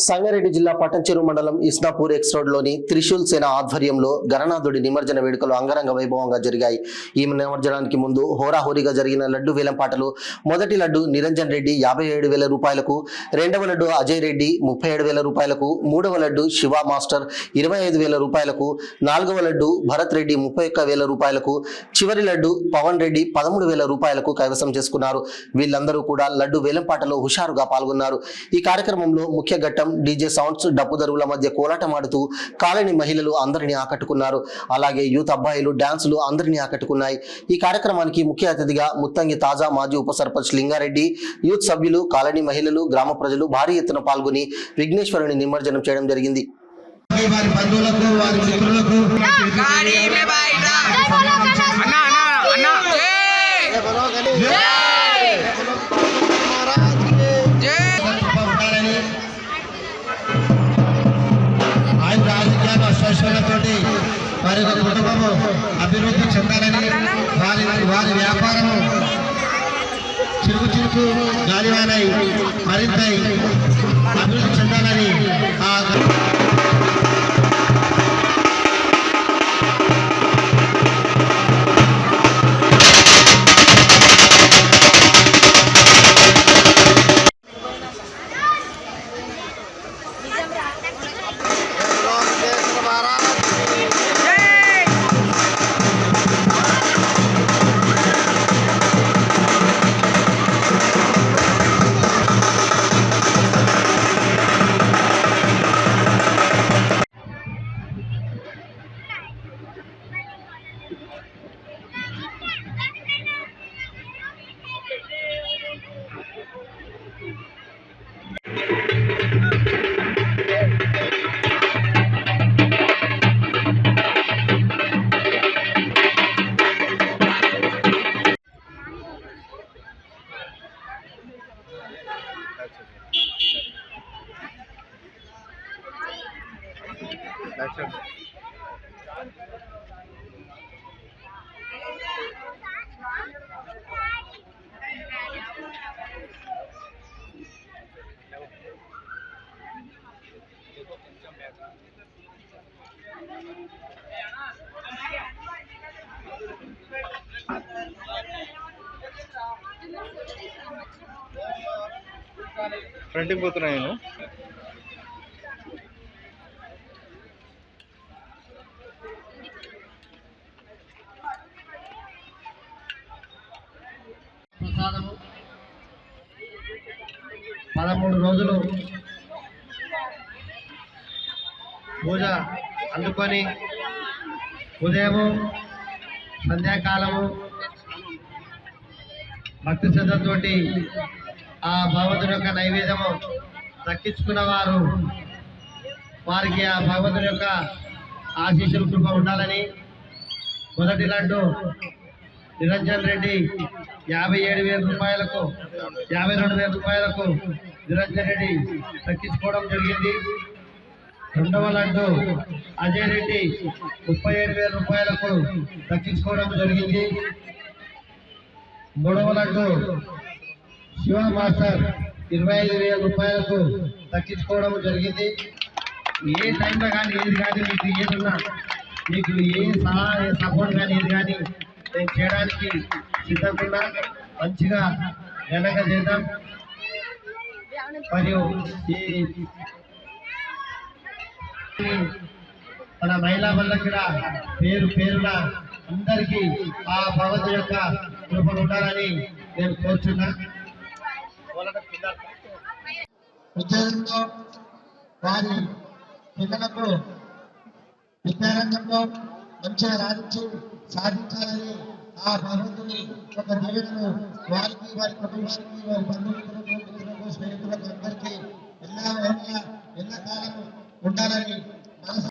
సంగారెడ్డి జిల్లా పటంచెరు మండలం Isnapur X road లోని త్రిశూల్ సేన ఆధ్వర్యంలో గణనాథుడి నిమజ్జన వేడుకలు అంగరంగ వైభవంగా జరిగాయి. ఈ నిమజ్జనానికి ముందు హోరాహోరీగా జరిగిన లడ్డు వేలంపాటలు మొదటి లడ్డు నిరంజన్ రెడ్డి 57,000 రూపాయలకు, రెండవ లడ్డు అజయ్ రెడ్డి 37,000 రూపాయలకు, మూడవ లడ్డు శివ మాస్టర్ 25,000 రూపాయలకు, నాలుగవ లడ్డు భరత్ రెడ్డి 31,000 రూపాయలకు, చివరి లడ్డు పవన్ రెడ్డి 13,000 రూపాయలకు కైవసం చేసుకున్నారు. వీళ్ళందరూ కూడా లడ్డు వేలంపాటలో హుషారుగా పాల్గొన్నారు. ఈ కార్యక్రమంలో ముఖ్య ఘట్టం డీజే సౌండ్స్, డప్పు దరువుల మధ్య కోలాటమాడుతూ కాలనీ మహిళలు అందరినీ ఆకట్టుకున్నారు. అలాగే యూత్ అబ్బాయిలు డాన్సులు అందరినీ ఆకట్టుకున్నాయి. ఈ కార్యక్రమానికి ముఖ్య అతిథిగా ముత్తంగి తాజా మాజీ ఉప సర్పంచ్ లింగారెడ్డి, యూత్ సభ్యులు, కాలనీ మహిళలు, గ్రామ ప్రజలు భారీ ఎత్తున పాల్గొని విఘ్నేశ్వరుని నిమజ్జనం చేయడం జరిగింది. వారి కుటుంబము అభివృద్ధి చెందాలని, వారి వ్యాపారము చిరుకు గాలివానై మరింత అభివృద్ధి చెందాలని ఫ్రంట్కి పోతున్నా నేను. ప్రసాదము 13 రోజులు పూజ అందుకొని ఉదయము సంధ్యాకాలము భక్తి శ్రద్ధతో ఆ భగవంతుని యొక్క నైవేద్యము దక్కించుకున్న వారికి ఆ భగవంతుని యొక్క ఆశీస్సులు కృప ఉండాలని, మొదటి లడ్డు నిరంజన్ రెడ్డి 57,000 రూపాయలకు, 52,000 రూపాయలకు నిరంజన్ రెడ్డి దక్కించుకోవడం జరిగింది. రెండవ లడ్డు అజయ్ రెడ్డి 37,000 రూపాయలకు దక్కించుకోవడం జరిగింది. మూడవ లడ్డు శివ మాస్టర్ 25,000 రూపాయలకు దక్కించుకోవడం జరిగింది. ఏ టైంలో కానీ ఏది కానీ మీకు ఏదున్నా, మీకు ఏ సపోర్ట్ కానీ ఏది కానీ నేను చేయడానికి సిద్ధంగా మంచిగా ఘనంగా చేద్దాం. మరియు మన మహిళా వల్ల కూడా పేరున అందరికీ ఆ భగవంతుని యొక్క కృప ఉండాలని నేను కోరుచున్నా. ఉద్యోగంతో వారి పిల్లలకు విద్యారంగంలో మంచిగా సాధించాలని ఆ భగవంతుని ఒక దీవెనను వారికి, వారి కుటుంబానికి, వారి బంధువులకు, స్నేహితులకు అందరికీ ఎల్లకాలం ఉండాలని